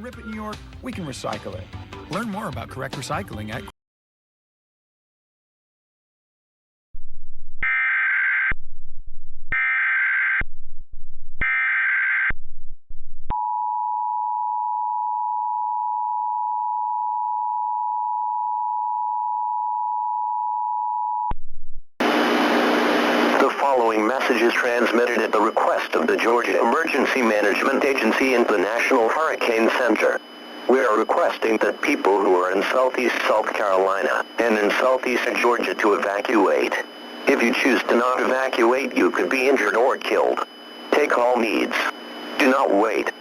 rip it, New York, we can recycle it. Learn more about correct recycling at The following message is transmitted at the request of the Georgia Emergency Management Agency and the National Hurricane Center. We are requesting that people who are in southeast South Carolina and in southeast Georgia to evacuate. If you choose to not evacuate, you could be injured or killed. Take all needs. Do not wait.